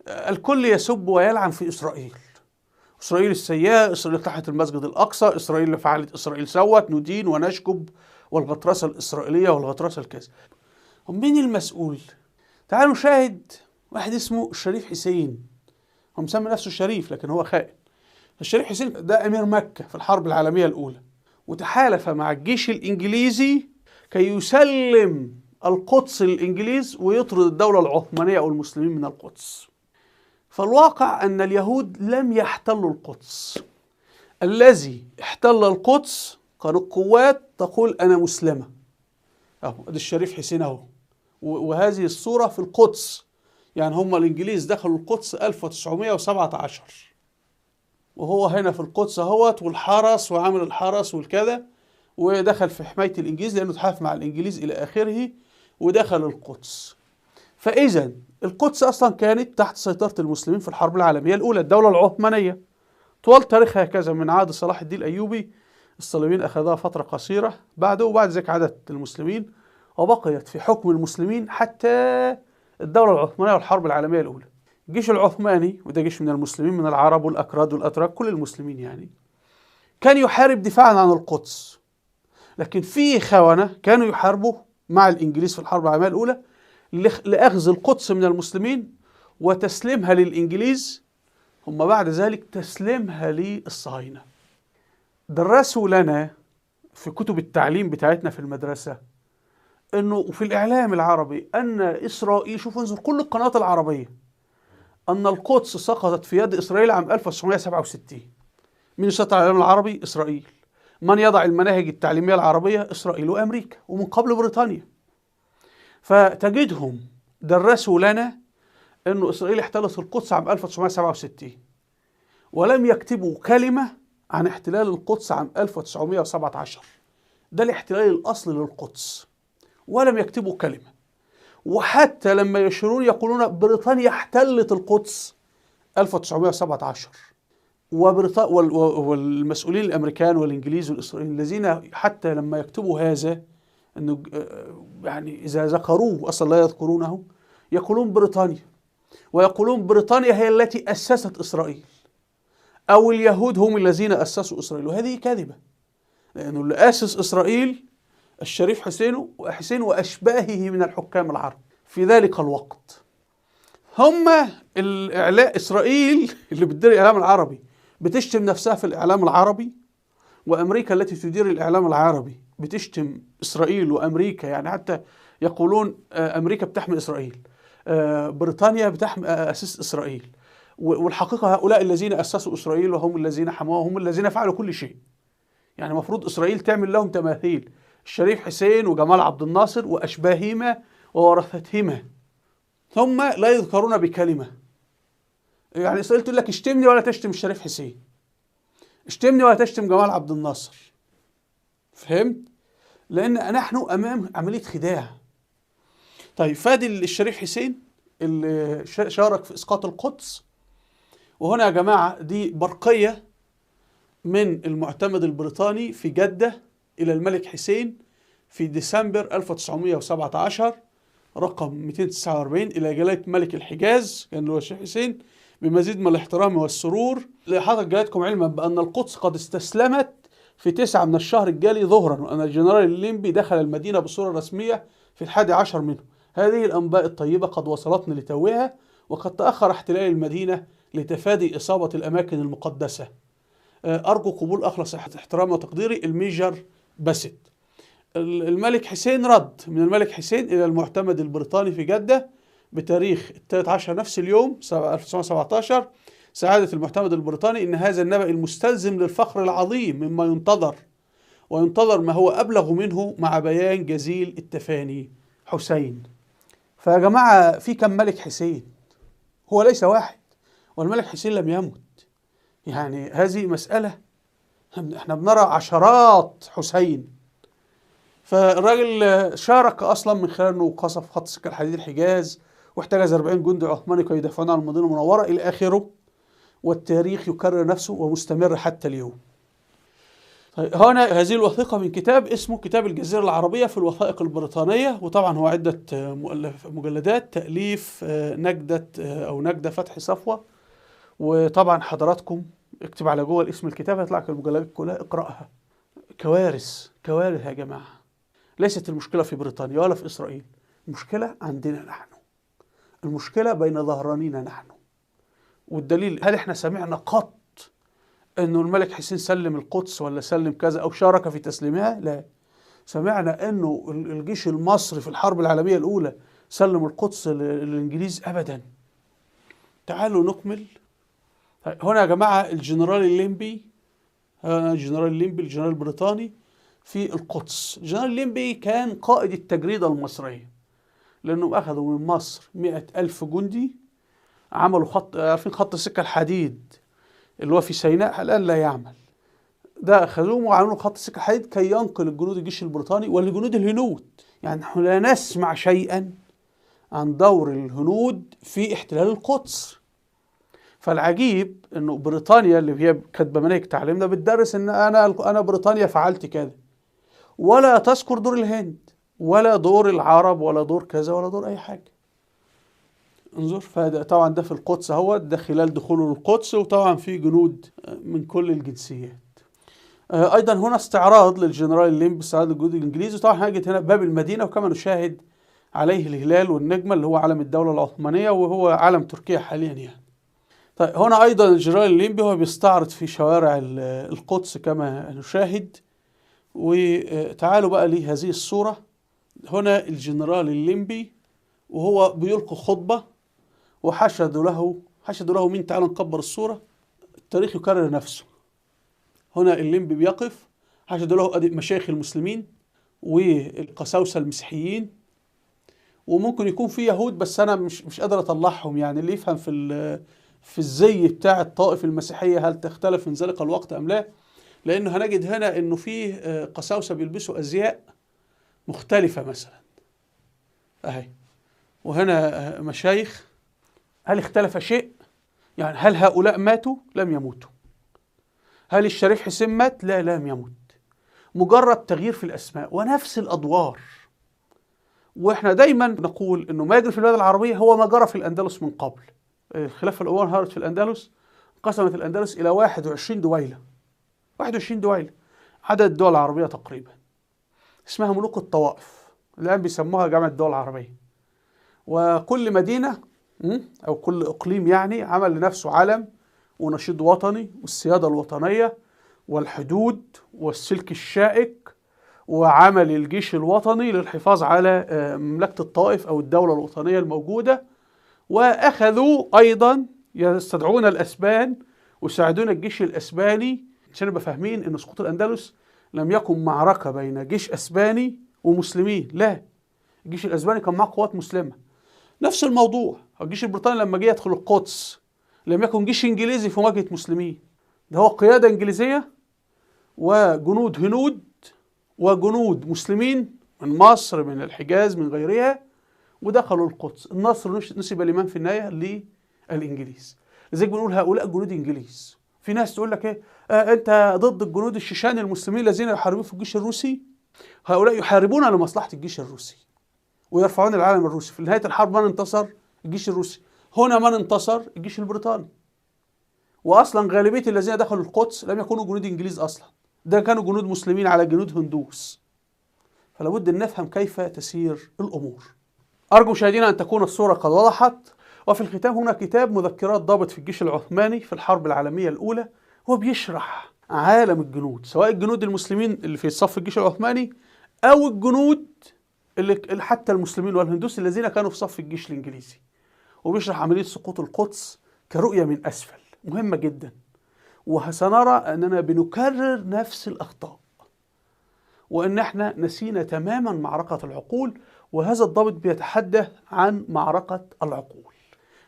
الكل يسب ويلعن في إسرائيل. إسرائيل السيئة، إسرائيل تحت المسجد الأقصى، إسرائيل اللي فعلت، إسرائيل سوت، ندين ونشكب، والغطرسة الإسرائيلية والغطرسة الكذا. مين المسؤول؟ تعالوا نشاهد واحد اسمه الشريف حسين. هو مسمي نفسه الشريف لكن هو خائن. الشريف حسين ده أمير مكة في الحرب العالمية الأولى، وتحالف مع الجيش الإنجليزي كي يسلم القدس للإنجليز ويطرد الدولة العثمانية أو المسلمين من القدس. فالواقع أن اليهود لم يحتلوا القدس. الذي احتل القدس كانت قوات تقول أنا مسلمة. أهو ده الشريف حسين أهو، وهذه الصورة في القدس. يعني هم الإنجليز دخلوا القدس 1917، وهو هنا في القدس اهوت، والحرس وعامل الحرس والكذا، ودخل في حماية الإنجليز لأنه تحالف مع الإنجليز إلى آخره، ودخل القدس. فإذا القدس أصلا كانت تحت سيطرة المسلمين في الحرب العالمية الأولى، الدولة العثمانية طوال تاريخها هكذا من عهد صلاح الدين الأيوبي. الصليبيين أخذها فترة قصيرة بعده، وبعد ذلك عادت المسلمين وبقيت في حكم المسلمين حتى الدولة العثمانية والحرب العالمية الأولى. الجيش العثماني، وده جيش من المسلمين من العرب والأكراد والأتراك كل المسلمين يعني، كان يحارب دفاعا عن القدس. لكن في خونة كانوا يحاربوا مع الإنجليز في الحرب العالمية الأولى لأخذ القدس من المسلمين وتسليمها للإنجليز، ثم بعد ذلك تسليمها للصهاينة. درسوا لنا في كتب التعليم بتاعتنا في المدرسة أنه في الإعلام العربي أن إسرائيل، شوفوا انظر كل القنوات العربية، أن القدس سقطت في يد إسرائيل عام 1967. من يسيطر على الإعلام العربي؟ إسرائيل. من يضع المناهج التعليمية العربية؟ إسرائيل وأمريكا، ومن قبل بريطانيا. فتجدهم درسوا لنا أن إسرائيل احتلت القدس عام 1967، ولم يكتبوا كلمة عن احتلال القدس عام 1917. ده الاحتلال الأصلي للقدس، ولم يكتبوا كلمة. وحتى لما يشيرون يقولون بريطانيا احتلت القدس 1917، والمسؤولين الأمريكان والإنجليز والإسرائيليين الذين حتى لما يكتبوا هذا، أنه يعني إذا ذكروه أصلا لا يذكرونه، يقولون بريطانيا، ويقولون بريطانيا هي التي أسست إسرائيل، أو اليهود هم الذين أسسوا إسرائيل. وهذه كاذبة، لأنه اللي أسس إسرائيل الشريف حسين وأشباهه من الحكام العرب في ذلك الوقت. هم الإعلام إسرائيل اللي بتدير الإعلام العربي بتشتم نفسها في الإعلام العربي، وأمريكا التي تدير الإعلام العربي بتشتم إسرائيل وأمريكا. يعني حتى يقولون أمريكا بتحمي إسرائيل، بريطانيا بتحمي أسس إسرائيل، والحقيقة هؤلاء الذين أسسوا إسرائيل وهم الذين حموها هم الذين فعلوا كل شيء. يعني المفروض إسرائيل تعمل لهم تماثيل، الشريف حسين وجمال عبد الناصر وأشباههما وورثتهما، ثم لا يذكرون بكلمة. يعني إسرائيل تقول لك اشتمني ولا تشتم الشريف حسين، اشتمني ولا تشتم جمال عبد الناصر. فهمت؟ لأن نحن أمام عملية خداع. طيب فادي الشريف حسين اللي شارك في إسقاط القدس. وهنا يا جماعة دي برقية من المعتمد البريطاني في جدة إلى الملك حسين في ديسمبر 1917، رقم 249، إلى جلالة ملك الحجاز كان هو الشيخ حسين، بمزيد من الاحترام والسرور لحضرة جلالتكم علما بأن القدس قد استسلمت في 9 من الشهر الجاري ظهرا، وأن الجنرال الليمبي دخل المدينة بصورة رسمية في 11 منه. هذه الأنباء الطيبة قد وصلتنا لتوها، وقد تأخر احتلال المدينة لتفادي إصابة الأماكن المقدسة. أرجو قبول أخلص احترام وتقديري، الميجر باسيت. الملك حسين رد من الملك حسين إلى المعتمد البريطاني في جدة بتاريخ 13 نفس اليوم 1917. سعادة المعتمد البريطاني إن هذا النبأ المستلزم للفخر العظيم مما ينتظر، وينتظر ما هو أبلغ منه مع بيان جزيل التفاني حسين. فيا جماعة في كم ملك حسين؟ هو ليس واحد، والملك حسين لم يمت. يعني هذه مسألة، احنا بنرى عشرات حسين. فالراجل شارك اصلا من خلال انه قصف خط سكة الحديد الحجاز، واحتجز 40 جندي عثماني كي يدافعون عن المدينة المنورة الى اخره، والتاريخ يكرر نفسه ومستمر حتى اليوم. طيب هنا هذه الوثيقة من كتاب اسمه كتاب الجزيرة العربية في الوثائق البريطانية، وطبعا هو عدة مجلدات تأليف نجدة فتحي صفوة. وطبعا حضراتكم اكتب على جوه اسم الكتاب هيطلع لك المجلدات كلها، اقرأها. كوارث كوارث يا جماعة. ليست المشكلة في بريطانيا ولا في إسرائيل، المشكلة عندنا نحن، المشكلة بين ظهرانينا نحن. والدليل، هل احنا سمعنا قط انه الملك حسين سلم القدس ولا سلم كذا او شارك في تسليمها؟ لا. سمعنا انه الجيش المصري في الحرب العالمية الاولى سلم القدس للانجليز؟ ابدا. تعالوا نكمل. هنا يا جماعة الجنرال الليمبي، الجنرال البريطاني في القدس. الجنرال الليمبي كان قائد التجريدة المصرية، لأنهم أخذوا من مصر 100,000 جندي، عملوا عارفين خط السكة الحديد اللي هو في سيناء الآن لا يعمل، ده أخذوه وعملوا خط السكة الحديد كي ينقل الجنود الجيش البريطاني والجنود الهنود. يعني نحن لا نسمع شيئا عن دور الهنود في احتلال القدس. فالعجيب انه بريطانيا اللي هي كاتبه مناهج تعليمنا بتدرس ان انا بريطانيا فعلت كذا، ولا تذكر دور الهند ولا دور العرب ولا دور كذا ولا دور اي حاجه. انظر، فهذا طبعا ده في القدس اهو، ده خلال دخوله للقدس، وطبعا في جنود من كل الجنسيات. ايضا هنا استعراض للجنرال الليمبي، استعراض للجنود الانجليزي. طبعا هاجت هنا باب المدينه، وكما نشاهد عليه الهلال والنجمه اللي هو علم الدوله العثمانيه، وهو علم تركيا حاليا يعني. طيب هنا أيضا الجنرال الليمبي هو بيستعرض في شوارع القدس كما نشاهد. وتعالوا بقى لهذه الصورة. هنا الجنرال الليمبي وهو بيلقي خطبة، وحشدوا له مين؟ تعالوا نكبر الصورة، التاريخ يكرر نفسه. هنا الليمبي بيقف، حشدوا له مشايخ المسلمين والقساوسة المسيحيين، وممكن يكون في يهود بس أنا مش قادر أطلعهم، يعني اللي يفهم في الزي بتاع الطائف المسيحية هل تختلف من ذلك الوقت أم لا؟ لأنه هنجد هنا أنه فيه قساوسة بيلبسوا أزياء مختلفة مثلا أهي، وهنا مشايخ. هل اختلف شيء؟ يعني هل هؤلاء ماتوا؟ لم يموتوا. هل الشريف حسين مات؟ لا، لم يموت. مجرد تغيير في الأسماء ونفس الأدوار. وإحنا دايما نقول أنه ما يجري في البلاد العربية هو ما جرى في الأندلس من قبل. الخلافة الأموية انهارت في الأندلس، قسمت الأندلس إلى 21 دويلة، 21 دويلة، عدد الدول العربية تقريبا، اسمها ملوك الطوائف، الآن بيسموها جامعة الدول العربية. وكل مدينة أو كل إقليم يعني عمل لنفسه علم ونشيد وطني، والسيادة الوطنية والحدود والسلك الشائك، وعمل الجيش الوطني للحفاظ على مملكة الطائف أو الدولة الوطنية الموجودة. وأخذوا أيضا يستدعون الأسبان ويساعدون الجيش الأسباني، عشان نبقى فاهمين أن سقوط الأندلس لم يكن معركة بين جيش أسباني ومسلمين، لا، الجيش الأسباني كان معه قوات مسلمة. نفس الموضوع، الجيش البريطاني لما جه يدخل القدس لم يكن جيش إنجليزي في مواجهة مسلمين، ده هو قيادة إنجليزية وجنود هنود وجنود مسلمين من مصر من الحجاز من غيرها، ودخلوا القدس. النصر نسب لمن في النهاية؟ للإنجليز. لذلك بنقول هؤلاء جنود إنجليز. في ناس تقول لك إيه؟ أنت ضد الجنود الشيشان المسلمين الذين يحاربون في الجيش الروسي؟ هؤلاء يحاربون لمصلحة الجيش الروسي ويرفعون العلم الروسي. في نهاية الحرب من انتصر؟ الجيش الروسي. هنا من انتصر؟ الجيش البريطاني. وأصلا غالبية الذين دخلوا القدس لم يكونوا جنود إنجليز أصلا، ده كانوا جنود مسلمين على جنود هندوس. فلا بد أن نفهم كيف تسير الأمور. أرجو مشاهدينا أن تكون الصورة قد وضحت. وفي الختام هنا كتاب مذكرات ضابط في الجيش العثماني في الحرب العالمية الأولى، هو بيشرح عالم الجنود، سواء الجنود المسلمين اللي في صف الجيش العثماني أو الجنود اللي حتى المسلمين والهندوس الذين كانوا في صف الجيش الإنجليزي. وبيشرح عملية سقوط القدس كرؤية من أسفل، مهمة جدا. وسنرى أننا بنكرر نفس الأخطاء، وأن احنا نسينا تماما معركة العقول، وهذا الضابط بيتحدث عن معركة العقول.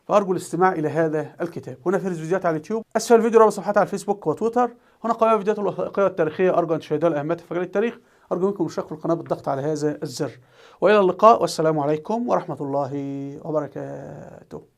فأرجو الاستماع إلى هذا الكتاب. هنا في فيديوهات على اليوتيوب، أسفل الفيديو رابط صفحات على الفيسبوك وتويتر. هنا قائمة الفيديوهات الوثائقية والتاريخية، أرجو أن تشاهدوها لأهميتها في مجال التاريخ. أرجو منكم الاشتراك في القناة بالضغط على هذا الزر. وإلى اللقاء، والسلام عليكم ورحمة الله وبركاته.